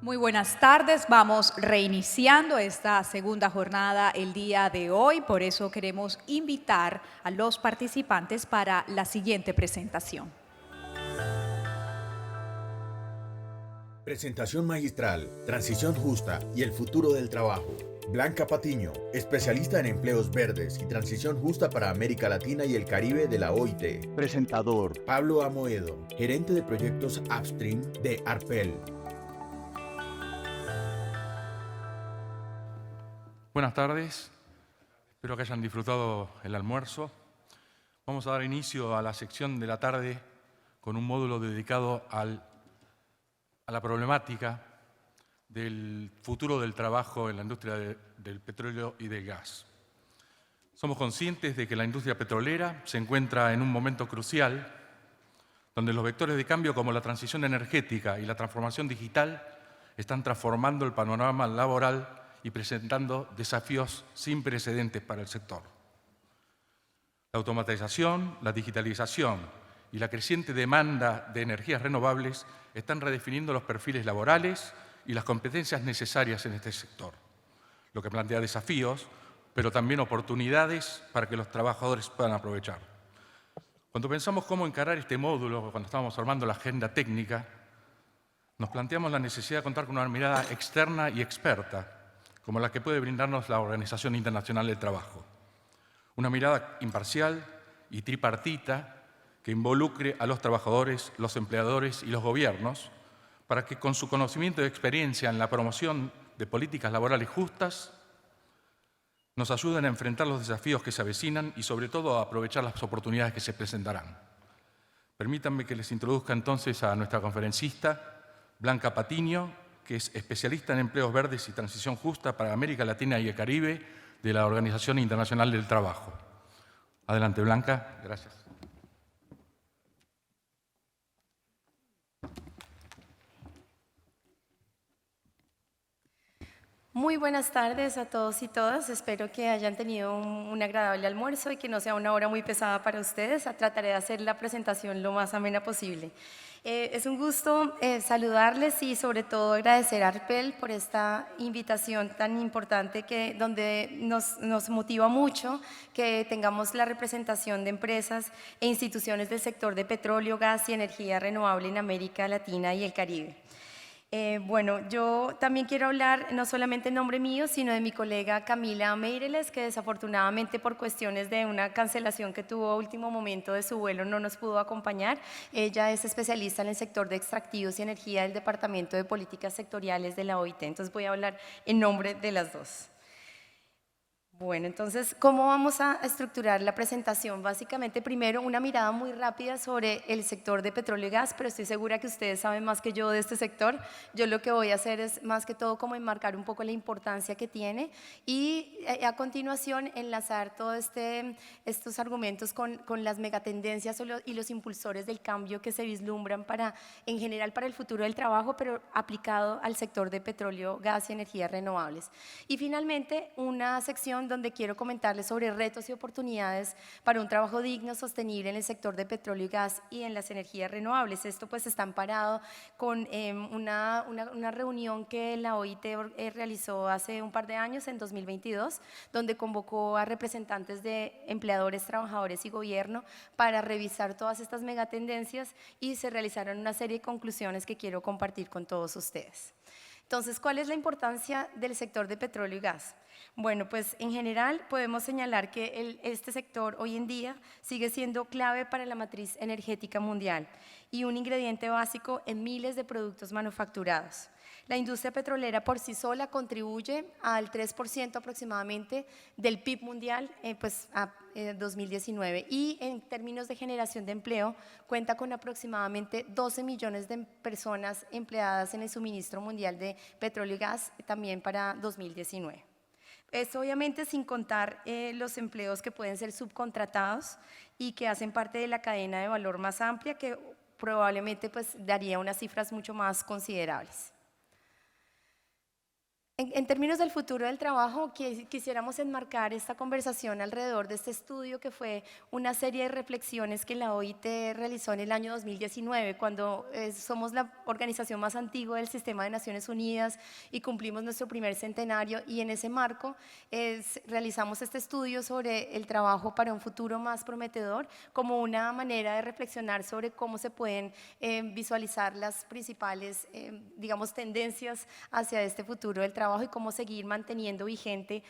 Muy buenas tardes, vamos reiniciando esta segunda jornada el día de hoy, por eso queremos invitar a los participantes para la siguiente presentación. Presentación magistral, transición justa y el futuro del trabajo. Blanca Patiño, especialista en empleos verdes y transición justa para América Latina y el Caribe de la OIT. Presentador. Pablo Amoedo, gerente de proyectos Upstream de Arpel. Buenas tardes, espero que hayan disfrutado el almuerzo. Vamos a dar inicio a la sección de la tarde con un módulo dedicado a la problemática del futuro del trabajo en la industria del petróleo y del gas. Somos conscientes de que la industria petrolera se encuentra en un momento crucial donde los vectores de cambio como la transición energética y la transformación digital están transformando el panorama laboral y presentando desafíos sin precedentes para el sector. La automatización, la digitalización y la creciente demanda de energías renovables están redefiniendo los perfiles laborales y las competencias necesarias en este sector, lo que plantea desafíos, pero también oportunidades para que los trabajadores puedan aprovechar. Cuando pensamos cómo encarar este módulo, cuando estábamos armando la agenda técnica, nos planteamos la necesidad de contar con una mirada externa y experta, como la que puede brindarnos la Organización Internacional del Trabajo. Una mirada imparcial y tripartita que involucre a los trabajadores, los empleadores y los gobiernos para que con su conocimiento y experiencia en la promoción de políticas laborales justas nos ayuden a enfrentar los desafíos que se avecinan y sobre todo a aprovechar las oportunidades que se presentarán. Permítanme que les introduzca entonces a nuestra conferencista, Blanca Patiño, que es especialista en empleos verdes y transición justa para América Latina y el Caribe de la Organización Internacional del Trabajo. Adelante, Blanca. Gracias. Muy buenas tardes a todos y todas. Espero que hayan tenido un agradable almuerzo y que no sea una hora muy pesada para ustedes. Trataré de hacer la presentación lo más amena posible. Es un gusto saludarles y sobre todo agradecer a Arpel por esta invitación tan importante donde nos motiva mucho que tengamos la representación de empresas e instituciones del sector de petróleo, gas y energía renovable en América Latina y el Caribe. Bueno, yo también quiero hablar no solamente en nombre mío, sino de mi colega Camila Meireles, que desafortunadamente por cuestiones de una cancelación que tuvo a último momento de su vuelo no nos pudo acompañar. Ella es especialista en el sector de extractivos y energía del Departamento de Políticas Sectoriales de la OIT, entonces voy a hablar en nombre de las dos. Bueno, entonces, ¿cómo vamos a estructurar la presentación? Básicamente, primero, una mirada muy rápida sobre el sector de petróleo y gas, pero estoy segura que ustedes saben más que yo de este sector. Yo lo que voy a hacer es, más que todo, como enmarcar un poco la importancia que tiene y a continuación enlazar todos estos argumentos con las megatendencias y los impulsores del cambio que se vislumbran en general para el futuro del trabajo, pero aplicado al sector de petróleo, gas y energías renovables. Y finalmente, una sección donde quiero comentarles sobre retos y oportunidades para un trabajo digno, sostenible en el sector de petróleo y gas y en las energías renovables. Esto pues está amparado con una reunión que la OIT realizó hace un par de años, en 2022, donde convocó a representantes de empleadores, trabajadores y gobierno para revisar todas estas megatendencias y se realizaron una serie de conclusiones que quiero compartir con todos ustedes. Entonces, ¿cuál es la importancia del sector de petróleo y gas? Bueno, pues en general podemos señalar que este sector hoy en día sigue siendo clave para la matriz energética mundial y un ingrediente básico en miles de productos manufacturados. La industria petrolera por sí sola contribuye al 3% aproximadamente del PIB mundial a 2019 y en términos de generación de empleo cuenta con aproximadamente 12 millones de personas empleadas en el suministro mundial de petróleo y gas también para 2019. Esto obviamente sin contar los empleos que pueden ser subcontratados y que hacen parte de la cadena de valor más amplia que probablemente pues daría unas cifras mucho más considerables. En términos del futuro del trabajo, quisiéramos enmarcar esta conversación alrededor de este estudio que fue una serie de reflexiones que la OIT realizó en el año 2019, cuando somos la organización más antigua del Sistema de Naciones Unidas y cumplimos nuestro primer centenario, y en ese marco realizamos este estudio sobre el trabajo para un futuro más prometedor como una manera de reflexionar sobre cómo se pueden visualizar las principales, digamos, tendencias hacia este futuro del trabajo y cómo seguir manteniendo vigente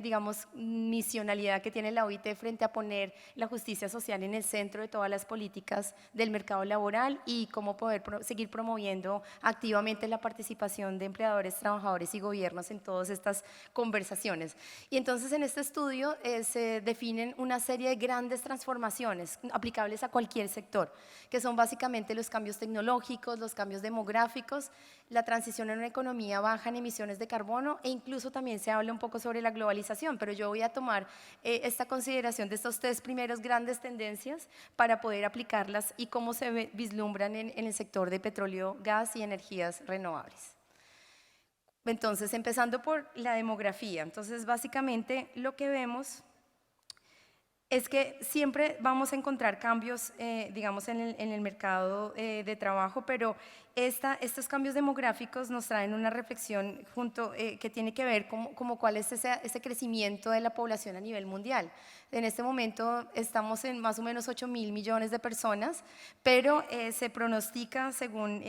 digamos, misionalidad que tiene la OIT frente a poner la justicia social en el centro de todas las políticas del mercado laboral y cómo poder seguir promoviendo activamente la participación de empleadores, trabajadores y gobiernos en todas estas conversaciones. Y entonces en este estudio se definen una serie de grandes transformaciones aplicables a cualquier sector, que son básicamente los cambios tecnológicos, los cambios demográficos, la transición en una economía baja en emisiones de carbono, e incluso también se habla un poco sobre la globalización, pero yo voy a tomar esta consideración de estas tres primeras grandes tendencias para poder aplicarlas y cómo se vislumbran en el sector de petróleo, gas y energías renovables. Entonces, empezando por la demografía, entonces básicamente lo que vemos es que siempre vamos a encontrar cambios, digamos, en el mercado de trabajo, pero estos cambios demográficos nos traen una reflexión que tiene que ver como cuál es ese crecimiento de la población a nivel mundial. En este momento estamos en más o menos 8.000 millones de personas, pero se pronostica, según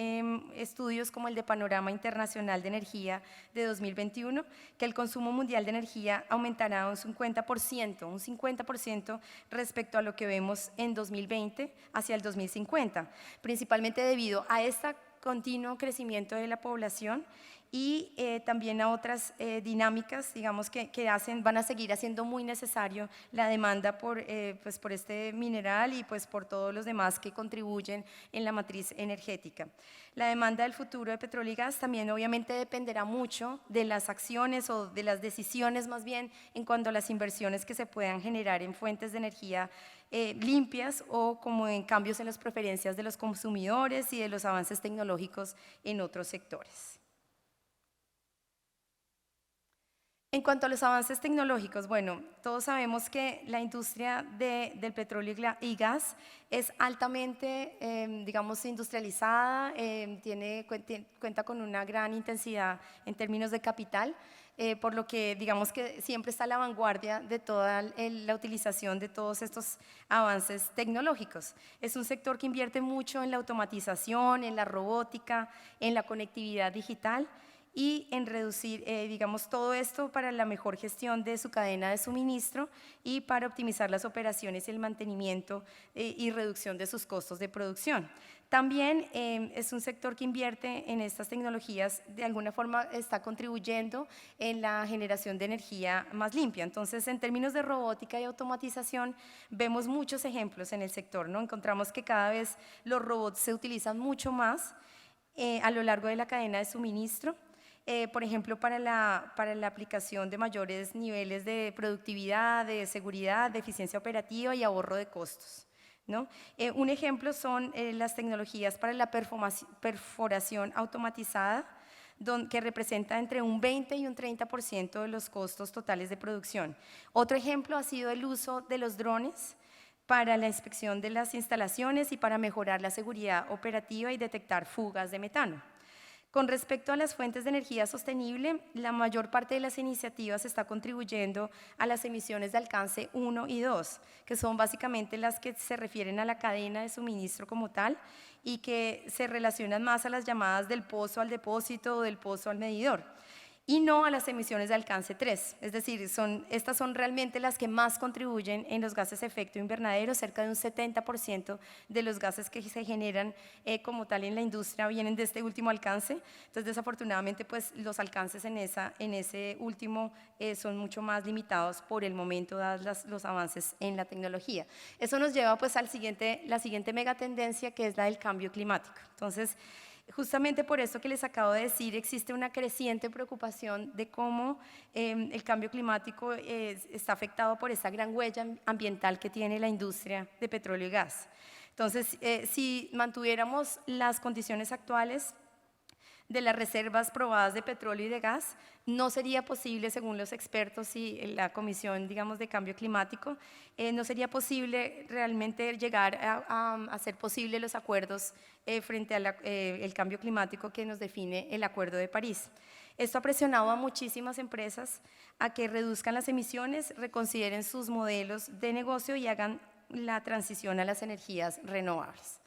estudios como el de Panorama Internacional de Energía de 2021, que el consumo mundial de energía aumentará un 50% respecto a lo que vemos en 2020 hacia el 2050, principalmente debido a este continuo crecimiento de la población y también a otras dinámicas, digamos, que van a seguir haciendo muy necesario la demanda por este mineral y pues por todos los demás que contribuyen en la matriz energética. La demanda del futuro de petróleo y gas también obviamente dependerá mucho de las acciones o de las decisiones más bien en cuanto a las inversiones que se puedan generar en fuentes de energía limpias o como en cambios en las preferencias de los consumidores y de los avances tecnológicos en otros sectores. En cuanto a los avances tecnológicos, bueno, todos sabemos que la industria del petróleo y gas es altamente, digamos, industrializada, cuenta con una gran intensidad en términos de capital, por lo que digamos que siempre está a la vanguardia de toda la utilización de todos estos avances tecnológicos. Es un sector que invierte mucho en la automatización, en la robótica, en la conectividad digital y en reducir, digamos, todo esto para la mejor gestión de su cadena de suministro y para optimizar las operaciones y el mantenimiento y reducción de sus costos de producción. También es un sector que invierte en estas tecnologías, de alguna forma está contribuyendo en la generación de energía más limpia. Entonces, en términos de robótica y automatización, vemos muchos ejemplos en el sector, ¿no? Encontramos que cada vez los robots se utilizan mucho más a lo largo de la cadena de suministro. Por ejemplo, para la aplicación de mayores niveles de productividad, de seguridad, de eficiencia operativa y ahorro de costos, ¿no? Un ejemplo son las tecnologías para la perforación automatizada, que representa entre un 20 y un 30% de los costos totales de producción. Otro ejemplo ha sido el uso de los drones para la inspección de las instalaciones y para mejorar la seguridad operativa y detectar fugas de metano. Con respecto a las fuentes de energía sostenible, la mayor parte de las iniciativas está contribuyendo a las emisiones de alcance 1 y 2, que son básicamente las que se refieren a la cadena de suministro como tal y que se relacionan más a las llamadas del pozo al depósito o del pozo al medidor, y no a las emisiones de alcance 3, es decir, estas son realmente las que más contribuyen en los gases de efecto invernadero. Cerca de un 70% de los gases que se generan como tal en la industria vienen de este último alcance. Entonces, desafortunadamente, pues los alcances en ese último son mucho más limitados por el momento, dados los avances en la tecnología. Eso nos lleva pues la siguiente megatendencia, que es la del cambio climático. Entonces, justamente por eso que les acabo de decir, existe una creciente preocupación de cómo el cambio climático está afectado por esa gran huella ambiental que tiene la industria de petróleo y gas. Entonces, si mantuviéramos las condiciones actuales de las reservas probadas de petróleo y de gas, no sería posible, según los expertos y la Comisión, digamos, de Cambio Climático, no sería posible realmente llegar a hacer posible los acuerdos frente al cambio climático que nos define el Acuerdo de París. Esto ha presionado a muchísimas empresas a que reduzcan las emisiones, reconsideren sus modelos de negocio y hagan la transición a las energías renovables.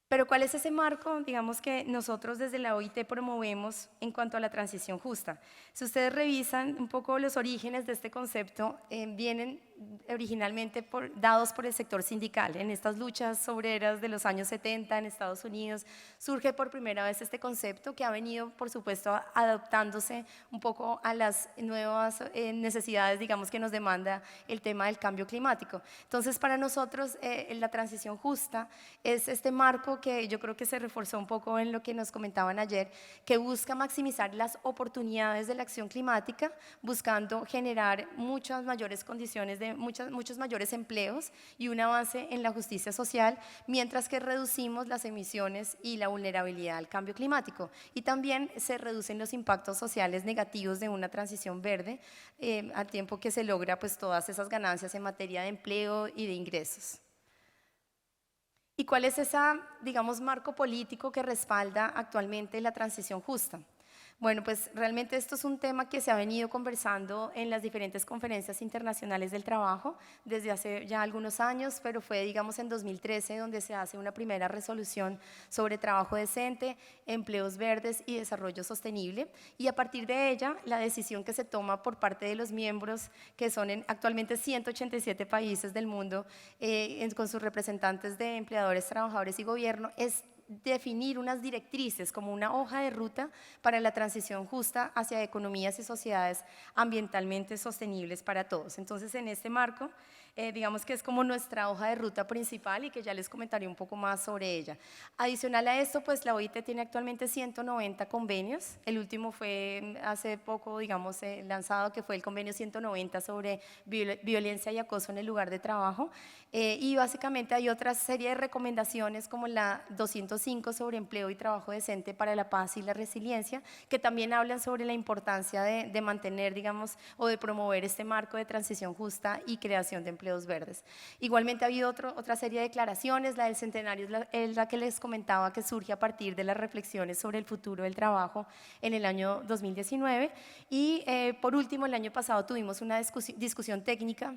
Pero ¿cuál es ese marco, digamos, que nosotros desde la OIT promovemos en cuanto a la transición justa? Si ustedes revisan un poco los orígenes de este concepto, vienen originalmente dados por el sector sindical. En estas luchas obreras de los años 70 en Estados Unidos surge por primera vez este concepto que ha venido, por supuesto, adaptándose un poco a las nuevas necesidades, digamos, que nos demanda el tema del cambio climático. Entonces, para nosotros, la transición justa es este marco que yo creo que se reforzó un poco en lo que nos comentaban ayer, que busca maximizar las oportunidades de la acción climática, buscando generar muchas mayores condiciones de muchos mayores empleos y un avance en la justicia social, mientras que reducimos las emisiones y la vulnerabilidad al cambio climático. Y también se reducen los impactos sociales negativos de una transición verde, al tiempo que se logra pues todas esas ganancias en materia de empleo y de ingresos. ¿Y cuál es ese, digamos, marco político que respalda actualmente la transición justa? Bueno, pues realmente esto es un tema que se ha venido conversando en las diferentes conferencias internacionales del trabajo desde hace ya algunos años, pero fue, digamos, en 2013 donde se hace una primera resolución sobre trabajo decente, empleos verdes y desarrollo sostenible, y a partir de ella la decisión que se toma por parte de los miembros, que son actualmente 187 países del mundo, con sus representantes de empleadores, trabajadores y gobierno, es definir unas directrices como una hoja de ruta para la transición justa hacia economías y sociedades ambientalmente sostenibles para todos. Entonces, en este marco, digamos que es como nuestra hoja de ruta principal y que ya les comentaré un poco más sobre ella. Adicional a esto, pues la OIT tiene actualmente 190 convenios. El último fue hace poco, digamos, lanzado, que fue el convenio 190 sobre violencia y acoso en el lugar de trabajo. Y básicamente hay otra serie de recomendaciones como la 205 sobre empleo y trabajo decente para la paz y la resiliencia, que también hablan sobre la importancia de mantener, digamos, o de promover este marco de transición justa y creación de empleos verdes. Igualmente ha habido otra serie de declaraciones, la del centenario es la que les comentaba, que surge a partir de las reflexiones sobre el futuro del trabajo en el año 2019. Y por último, el año pasado tuvimos una discusión técnica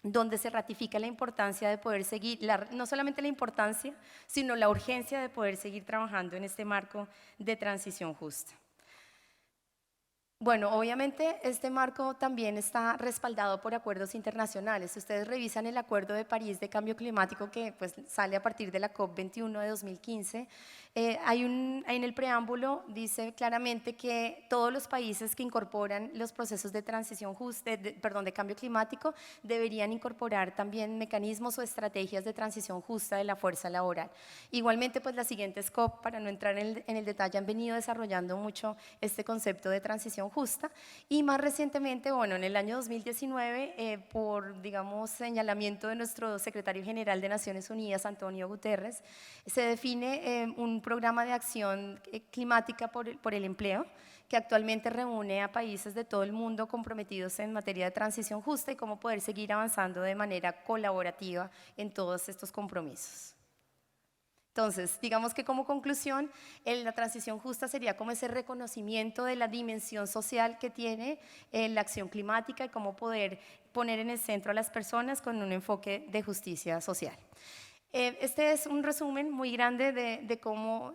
donde se ratifica la importancia de poder seguir, no solamente la importancia, sino la urgencia de poder seguir trabajando en este marco de transición justa. Bueno, obviamente este marco también está respaldado por acuerdos internacionales. Si ustedes revisan el Acuerdo de París de Cambio Climático, que pues sale a partir de la COP21 de 2015, en el preámbulo dice claramente que todos los países que incorporan los procesos de transición justa, de cambio climático, deberían incorporar también mecanismos o estrategias de transición justa de la fuerza laboral. Igualmente, pues las siguientes COP, para no entrar en el detalle, han venido desarrollando mucho este concepto de transición justa, y más recientemente, bueno, en el año 2019, por, digamos, señalamiento de nuestro secretario general de Naciones Unidas, Antonio Guterres, se define un programa de acción climática por el empleo, que actualmente reúne a países de todo el mundo comprometidos en materia de transición justa y cómo poder seguir avanzando de manera colaborativa en todos estos compromisos. Entonces, digamos que como conclusión, la transición justa sería como ese reconocimiento de la dimensión social que tiene la acción climática y cómo poder poner en el centro a las personas con un enfoque de justicia social. Este es un resumen muy grande de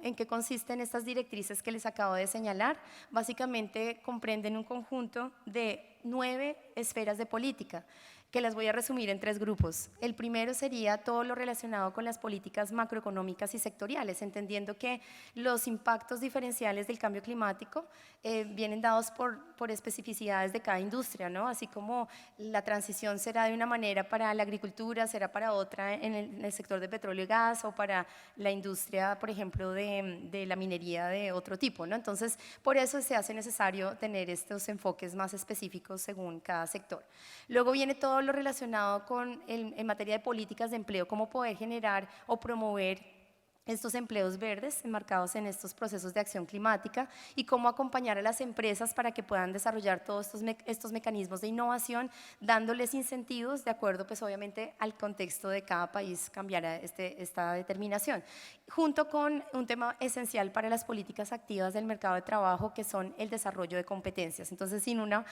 en qué consisten estas directrices que les acabo de señalar. Básicamente comprenden un conjunto de 9 esferas de política, que las voy a resumir en 3 grupos. El primero sería todo lo relacionado con las políticas macroeconómicas y sectoriales, entendiendo que los impactos diferenciales del cambio climático vienen dados por especificidades de cada industria, ¿no? Así como la transición será de una manera para la agricultura, será para otra en el sector de petróleo y gas, o para la industria, por ejemplo, de la minería de otro tipo, ¿no? Entonces, por eso se hace necesario tener estos enfoques más específicos según cada sector. Luego viene todo lo relacionado con en materia de políticas de empleo, cómo poder generar o promover estos empleos verdes enmarcados en estos procesos de acción climática y cómo acompañar a las empresas para que puedan desarrollar todos estos mecanismos de innovación, dándoles incentivos de acuerdo pues obviamente al contexto de cada país cambiará esta determinación, junto con un tema esencial para las políticas activas del mercado de trabajo que son el desarrollo de competencias. Entonces, sin una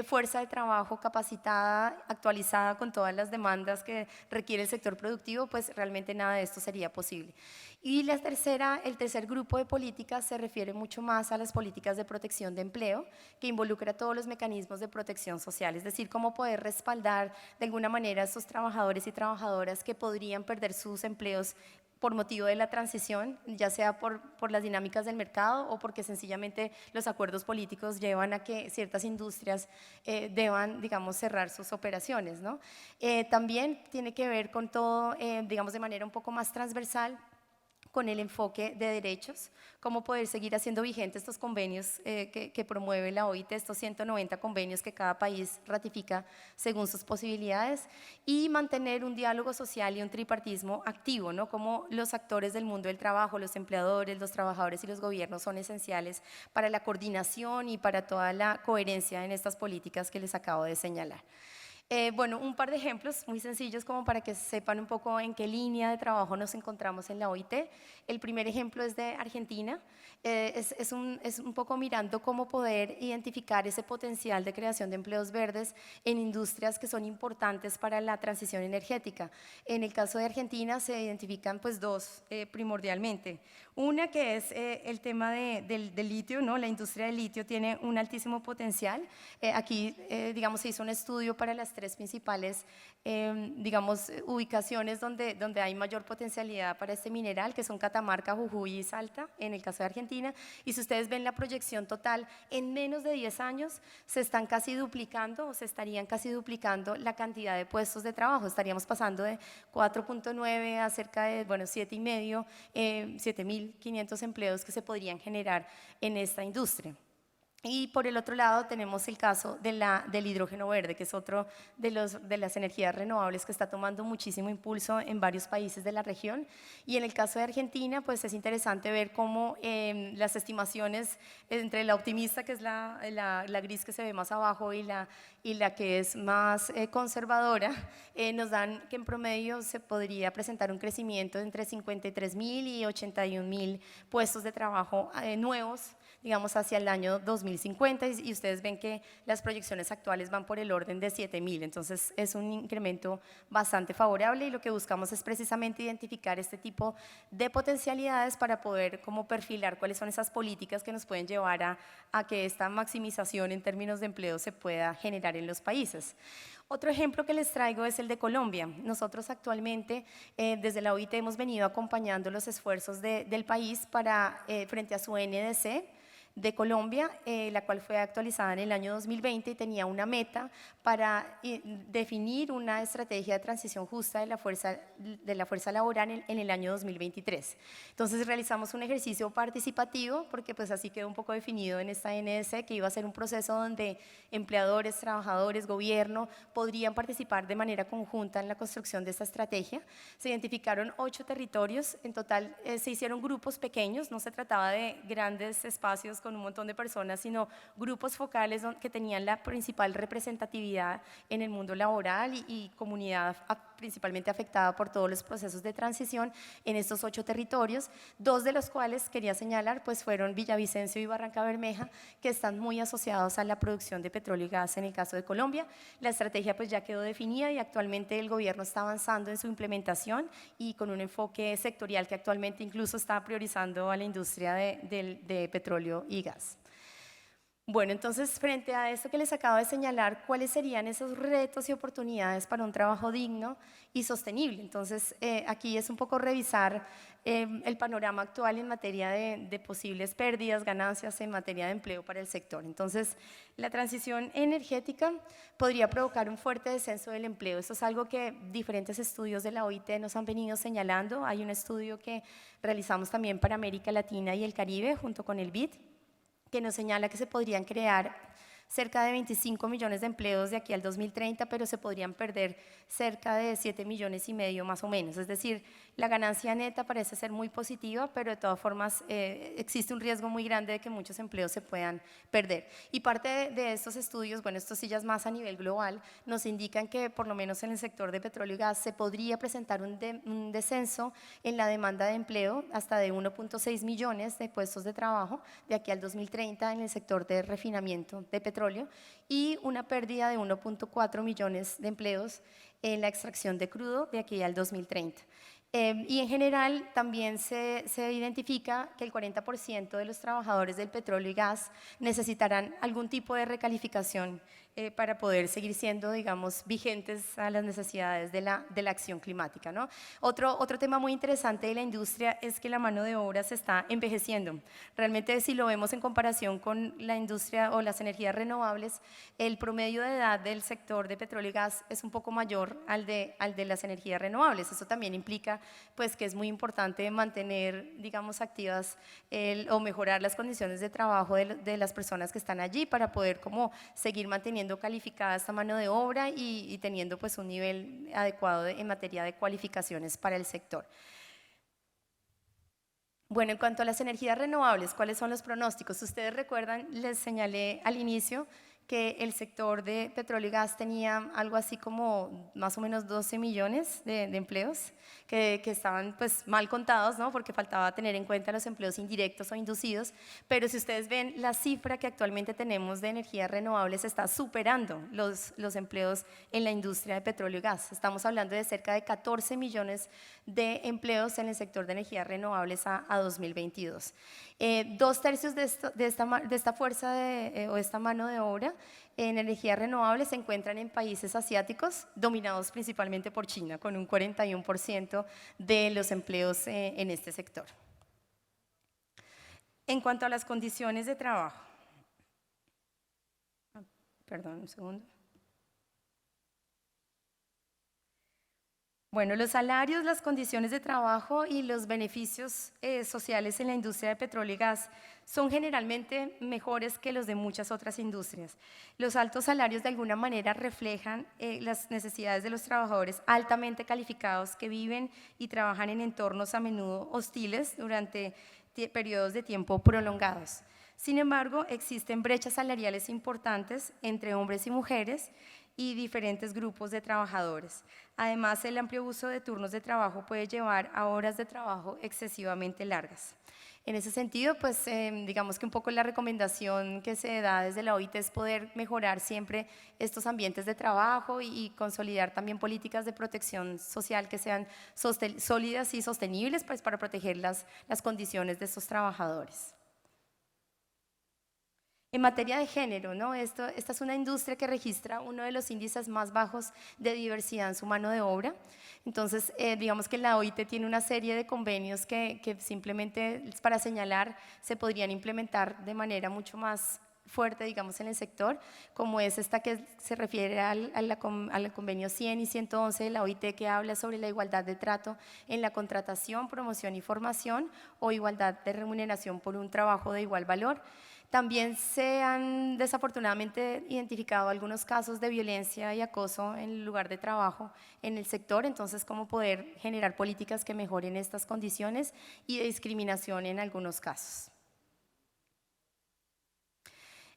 fuerza de trabajo capacitada, actualizada con todas las demandas que requiere el sector productivo, pues realmente nada de esto sería posible. Y el tercer grupo de políticas se refiere mucho más a las políticas de protección de empleo, que involucra todos los mecanismos de protección social, es decir, cómo poder respaldar de alguna manera a estos trabajadores y trabajadoras que podrían perder sus empleos por motivo de la transición, ya sea por las dinámicas del mercado o porque sencillamente los acuerdos políticos llevan a que ciertas industrias deban, digamos, cerrar sus operaciones, ¿no? También tiene que ver con todo, digamos, de manera un poco más transversal, con el enfoque de derechos, cómo poder seguir haciendo vigentes estos convenios que promueve la OIT, estos 190 convenios que cada país ratifica según sus posibilidades, y mantener un diálogo social y un tripartismo activo, ¿no? Cómo los actores del mundo del trabajo, los empleadores, los trabajadores y los gobiernos son esenciales para la coordinación y para toda la coherencia en estas políticas que les acabo de señalar. Bueno, un par de ejemplos muy sencillos como para que sepan un poco en qué línea de trabajo nos encontramos en la OIT. El primer ejemplo es de Argentina. Es un poco mirando cómo poder identificar ese potencial de creación de empleos verdes en industrias que son importantes para la transición energética. En el caso de Argentina se identifican pues dos primordialmente. Una que es el tema del litio, ¿no? La industria del litio tiene un altísimo potencial. Aquí, digamos, se hizo un estudio para las tres principales, digamos, ubicaciones donde hay mayor potencialidad para este mineral, que son Catamarca, Jujuy y Salta, en el caso de Argentina. Y si ustedes ven la proyección total, en menos de 10 años se están casi duplicando o se estarían casi duplicando la cantidad de puestos de trabajo. Estaríamos pasando de 4.9 a cerca de, bueno, 7,5, 7.500 empleos que se podrían generar en esta industria. Y por el otro lado tenemos el caso del hidrógeno verde, que es otro de las energías renovables que está tomando muchísimo impulso en varios países de la región. Y en el caso de Argentina, pues es interesante ver cómo las estimaciones entre la optimista, que es la gris que se ve más abajo, y la que es más conservadora, nos dan que en promedio se podría presentar un crecimiento entre 53.000 y 81.000 puestos de trabajo nuevos, digamos, hacia el año 2050, y ustedes ven que las proyecciones actuales van por el orden de 7.000, entonces es un incremento bastante favorable, y lo que buscamos es precisamente identificar este tipo de potencialidades para poder como perfilar cuáles son esas políticas que nos pueden llevar a que esta maximización en términos de empleo se pueda generar en los países. Otro ejemplo que les traigo es el de Colombia. Nosotros actualmente desde la OIT hemos venido acompañando los esfuerzos del país frente a su NDC de Colombia, la cual fue actualizada en el año 2020 y tenía una meta para definir una estrategia de transición justa de la fuerza laboral en el año 2023. Entonces realizamos un ejercicio participativo, porque pues así quedó un poco definido en esta NDC, que iba a ser un proceso donde empleadores, trabajadores, gobierno podrían participar de manera conjunta en la construcción de esta estrategia. Se identificaron 8 territorios, en total se hicieron grupos pequeños, no se trataba de grandes espacios con un montón de personas, sino grupos focales que tenían la principal representatividad en el mundo laboral y comunidad principalmente afectada por todos los procesos de transición en estos 8 territorios, 2 de los cuales quería señalar pues fueron Villavicencio y Barranca Bermeja, que están muy asociados a la producción de petróleo y gas en el caso de Colombia. La estrategia pues ya quedó definida y actualmente el gobierno está avanzando en su implementación y con un enfoque sectorial que actualmente incluso está priorizando a la industria de petróleo y gas. Bueno, entonces frente a esto que les acabo de señalar, ¿cuáles serían esos retos y oportunidades para un trabajo digno y sostenible? Entonces aquí es un poco revisar el panorama actual en materia de posibles pérdidas, ganancias en materia de empleo para el sector. Entonces la transición energética podría provocar un fuerte descenso del empleo. Esto es algo que diferentes estudios de la OIT nos han venido señalando. Hay un estudio que realizamos también para América Latina y el Caribe junto con el BID, que nos señala que se podrían crear cerca de 25 millones de empleos de aquí al 2030, pero se podrían perder cerca de 7,5 millones más o menos. Es decir, la ganancia neta parece ser muy positiva, pero de todas formas existe un riesgo muy grande de que muchos empleos se puedan perder. Y parte de estos estudios, bueno, estos sí ya es más a nivel global, nos indican que por lo menos en el sector de petróleo y gas se podría presentar un descenso en la demanda de empleo hasta de 1,6 millones de puestos de trabajo de aquí al 2030 en el sector de refinamiento de petróleo y una pérdida de 1,4 millones de empleos en la extracción de crudo de aquí al 2030. Y en general también se identifica que el 40% de los trabajadores del petróleo y gas necesitarán algún tipo de recalificación para poder seguir siendo, digamos, vigentes a las necesidades de la acción climática, ¿no? Otro tema muy interesante de la industria es que la mano de obra se está envejeciendo. Realmente, si lo vemos en comparación con la industria o las energías renovables, el promedio de edad del sector de petróleo y gas es un poco mayor al de las energías renovables. Eso también implica pues, que es muy importante mantener, digamos, activas o mejorar las condiciones de trabajo de las personas que están allí para poder como seguir manteniendo calificada esta mano de obra y teniendo pues un nivel adecuado en materia de cualificaciones para el sector. Bueno, en cuanto a las energías renovables, ¿cuáles son los pronósticos? Ustedes recuerdan, les señalé al inicio que el sector de petróleo y gas tenía algo así como más o menos 12 millones de empleos que estaban pues mal contados, ¿no? Porque faltaba tener en cuenta los empleos indirectos o inducidos, pero si ustedes ven la cifra que actualmente tenemos de energías renovables está superando los empleos en la industria de petróleo y gas. Estamos hablando de cerca de 14 millones de empleos en el sector de energías renovables a 2022. 2/3 de esta fuerza o esta mano de obra en energías renovables se encuentran en países asiáticos, dominados principalmente por China, con un 41% de los empleos en este sector. En cuanto a las condiciones de trabajo, perdón, un segundo. Bueno, los salarios, las condiciones de trabajo y los beneficios sociales en la industria de petróleo y gas son generalmente mejores que los de muchas otras industrias. Los altos salarios de alguna manera reflejan las necesidades de los trabajadores altamente calificados que viven y trabajan en entornos a menudo hostiles durante periodos de tiempo prolongados. Sin embargo, existen brechas salariales importantes entre hombres y mujeres y diferentes grupos de trabajadores. Además, el amplio uso de turnos de trabajo puede llevar a horas de trabajo excesivamente largas. En ese sentido, pues digamos que un poco la recomendación que se da desde la OIT es poder mejorar siempre estos ambientes de trabajo y consolidar también políticas de protección social que sean sólidas y sostenibles pues, para proteger las condiciones de estos trabajadores. En materia de género, ¿no? Esta es una industria que registra uno de los índices más bajos de diversidad en su mano de obra. Entonces, digamos que la OIT tiene una serie de convenios que simplemente para señalar se podrían implementar de manera mucho más fuerte, digamos, en el sector, como es esta que se refiere al convenio 100 y 111 de la OIT que habla sobre la igualdad de trato en la contratación, promoción y formación o igualdad de remuneración por un trabajo de igual valor. También se han desafortunadamente identificado algunos casos de violencia y acoso en el lugar de trabajo en el sector, entonces cómo poder generar políticas que mejoren estas condiciones y de discriminación en algunos casos.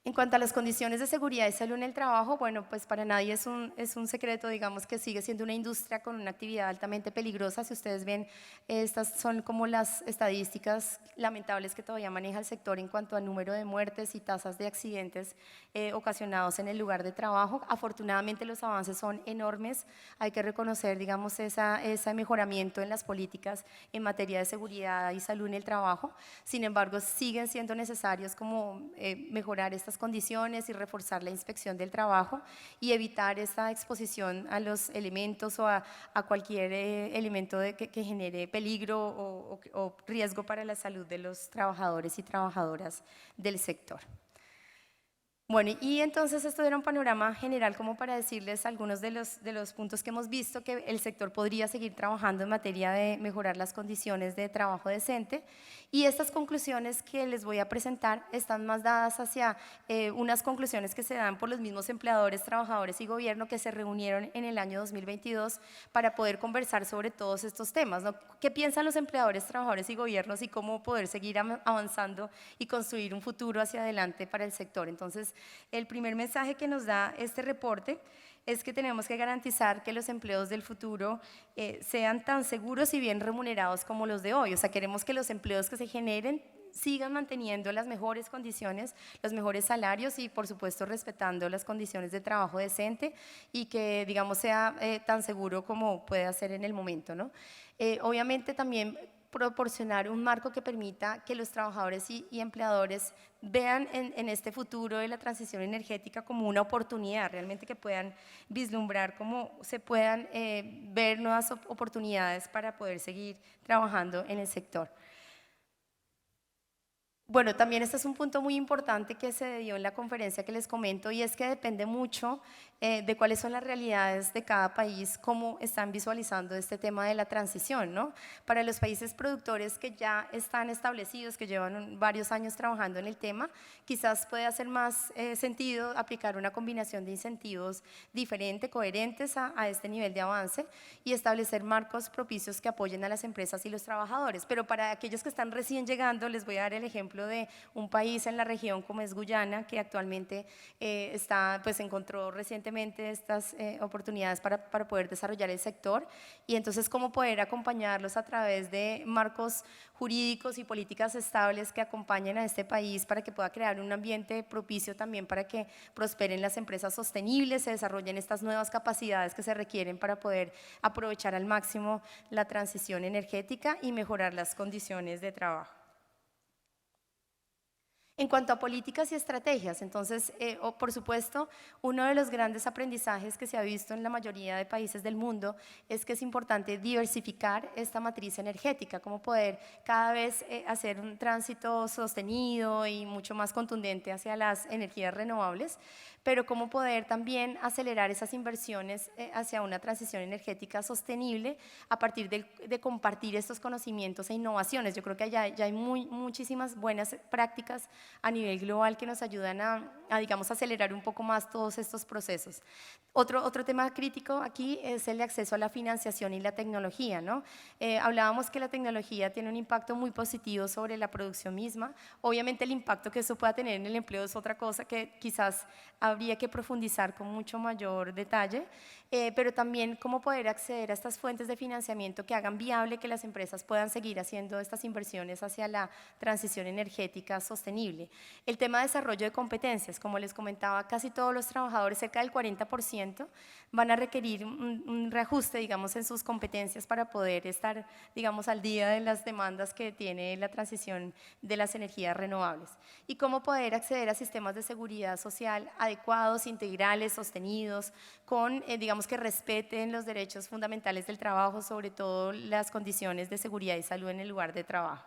En cuanto a las condiciones de seguridad y salud en el trabajo, bueno, pues para nadie es un secreto, digamos que sigue siendo una industria con una actividad altamente peligrosa. Si ustedes ven, estas son como las estadísticas lamentables que todavía maneja el sector en cuanto a número de muertes y tasas de accidentes ocasionados en el lugar de trabajo. Afortunadamente los avances son enormes, hay que reconocer, digamos, ese mejoramiento en las políticas en materia de seguridad y salud en el trabajo. Sin embargo, siguen siendo necesarios como mejorar estas condiciones y reforzar la inspección del trabajo y evitar esta exposición a los elementos o a cualquier elemento que genere peligro o riesgo para la salud de los trabajadores y trabajadoras del sector. Bueno, y entonces esto era un panorama general como para decirles algunos de los puntos que hemos visto que el sector podría seguir trabajando en materia de mejorar las condiciones de trabajo decente. Y estas conclusiones que les voy a presentar están más dadas hacia unas conclusiones que se dan por los mismos empleadores, trabajadores y gobierno que se reunieron en el año 2022 para poder conversar sobre todos estos temas, ¿no? ¿Qué piensan los empleadores, trabajadores y gobiernos y cómo poder seguir avanzando y construir un futuro hacia adelante para el sector? Entonces, el primer mensaje que nos da este reporte es que tenemos que garantizar que los empleos del futuro sean tan seguros y bien remunerados como los de hoy. O sea, queremos que los empleos que se generen sigan manteniendo las mejores condiciones, los mejores salarios y, por supuesto, respetando las condiciones de trabajo decente y que, digamos, sea tan seguro como puede ser en el momento, ¿no? Obviamente, también proporcionar un marco que permita que los trabajadores y empleadores vean en este futuro de la transición energética como una oportunidad, realmente que puedan vislumbrar cómo se puedan ver nuevas oportunidades para poder seguir trabajando en el sector. Bueno, también este es un punto muy importante que se dio en la conferencia que les comento y es que depende mucho de cuáles son las realidades de cada país, cómo están visualizando este tema de la transición, ¿no? Para los países productores que ya están establecidos, que llevan varios años trabajando en el tema, quizás puede hacer más sentido aplicar una combinación de incentivos diferentes, coherentes a este nivel de avance y establecer marcos propicios que apoyen a las empresas y los trabajadores. Pero para aquellos que están recién llegando, les voy a dar el ejemplo de un país en la región como es Guyana, que actualmente encontró recientemente estas oportunidades para poder desarrollar el sector y entonces cómo poder acompañarlos a través de marcos jurídicos y políticas estables que acompañen a este país para que pueda crear un ambiente propicio también para que prosperen las empresas sostenibles, se desarrollen estas nuevas capacidades que se requieren para poder aprovechar al máximo la transición energética y mejorar las condiciones de trabajo. En cuanto a políticas y estrategias, entonces, por supuesto, uno de los grandes aprendizajes que se ha visto en la mayoría de países del mundo es que es importante diversificar esta matriz energética, cómo poder cada vez hacer un tránsito sostenido y mucho más contundente hacia las energías renovables, pero cómo poder también acelerar esas inversiones hacia una transición energética sostenible a partir de compartir estos conocimientos e innovaciones. Yo creo que ya hay muchísimas buenas prácticas a nivel global que nos ayudan a, digamos, acelerar un poco más todos estos procesos. Otro tema crítico aquí es el acceso a la financiación y la tecnología, ¿no? Hablábamos que la tecnología tiene un impacto muy positivo sobre la producción misma. Obviamente el impacto que eso pueda tener en el empleo es otra cosa que quizás habría que profundizar con mucho mayor detalle, pero también cómo poder acceder a estas fuentes de financiamiento que hagan viable que las empresas puedan seguir haciendo estas inversiones hacia la transición energética sostenible. El tema de desarrollo de competencias, como les comentaba, casi todos los trabajadores, cerca del 40%, van a requerir un reajuste, digamos, en sus competencias para poder estar, digamos, al día de las demandas que tiene la transición de las energías renovables. Y cómo poder acceder a sistemas de seguridad social adecuados, integrales, sostenidos, con, digamos, que respeten los derechos fundamentales del trabajo, sobre todo las condiciones de seguridad y salud en el lugar de trabajo.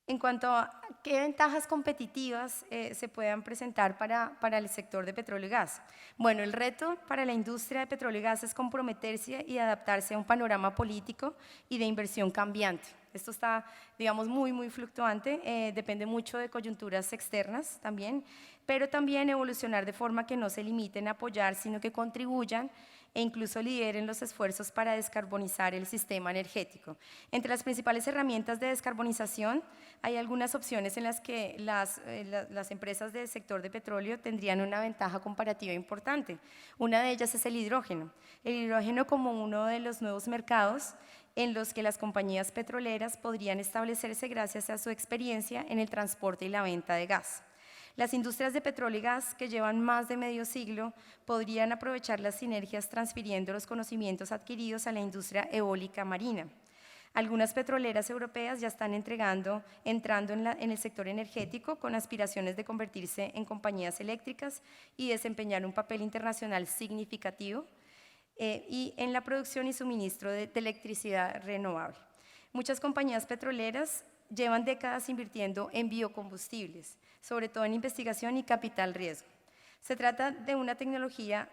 En cuanto a qué ventajas competitivas se puedan presentar para el sector de petróleo y gas. Bueno, el reto para la industria de petróleo y gas es comprometerse y adaptarse a un panorama político y de inversión cambiante. Esto está, digamos, muy fluctuante, depende mucho de coyunturas externas también, pero también evolucionar de forma que no se limiten a apoyar, sino que contribuyan e incluso lideren los esfuerzos para descarbonizar el sistema energético. Entre las principales herramientas de descarbonización hay algunas opciones en las que las empresas del sector de petróleo tendrían una ventaja comparativa importante. Una de ellas es el hidrógeno. El hidrógeno como uno de los nuevos mercados en los que las compañías petroleras podrían establecerse gracias a su experiencia en el transporte y la venta de gas. Las industrias de petróleo y gas, que llevan más de medio siglo, podrían aprovechar las sinergias transfiriendo los conocimientos adquiridos a la industria eólica marina. Algunas petroleras europeas ya están entrando en el sector energético con aspiraciones de convertirse en compañías eléctricas y desempeñar un papel internacional significativo y en la producción y suministro de electricidad renovable. Muchas compañías petroleras llevan décadas invirtiendo en biocombustibles, sobre todo en investigación y capital riesgo. Se trata de una tecnología,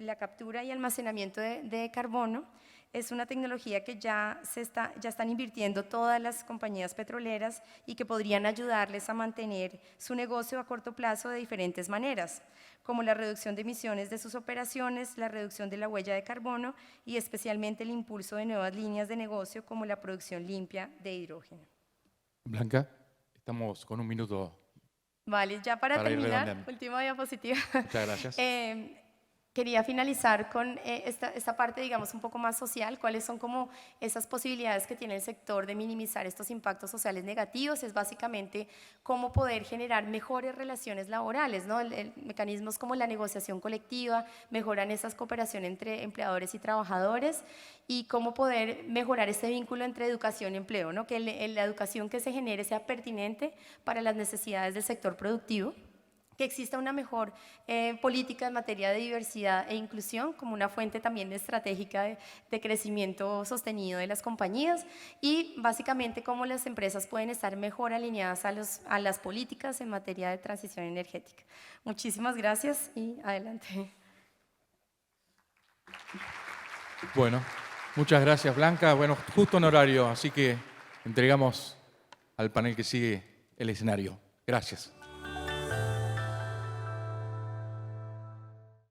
la captura y almacenamiento de carbono, es una tecnología que ya están invirtiendo todas las compañías petroleras y que podrían ayudarles a mantener su negocio a corto plazo de diferentes maneras, como la reducción de emisiones de sus operaciones, la reducción de la huella de carbono y especialmente el impulso de nuevas líneas de negocio como la producción limpia de hidrógeno. Blanca, estamos con un minuto. Vale, ya para Para ir terminar, redondeando. última diapositiva. Muchas gracias. Quería finalizar con esta parte, digamos, un poco más social, cuáles son como esas posibilidades que tiene el sector de minimizar estos impactos sociales negativos, es básicamente cómo poder generar mejores relaciones laborales, ¿no? Mecanismos como la negociación colectiva, mejoran esas cooperación entre empleadores y trabajadores y cómo poder mejorar ese vínculo entre educación y empleo, ¿no? Que la educación que se genere sea pertinente para las necesidades del sector productivo, que exista una mejor política en materia de diversidad e inclusión como una fuente también estratégica de crecimiento sostenido de las compañías y básicamente cómo las empresas pueden estar mejor alineadas a las políticas en materia de transición energética. Muchísimas gracias y adelante. Bueno, muchas gracias, Blanca. Bueno, justo en horario, así que entregamos al panel que sigue el escenario. Gracias.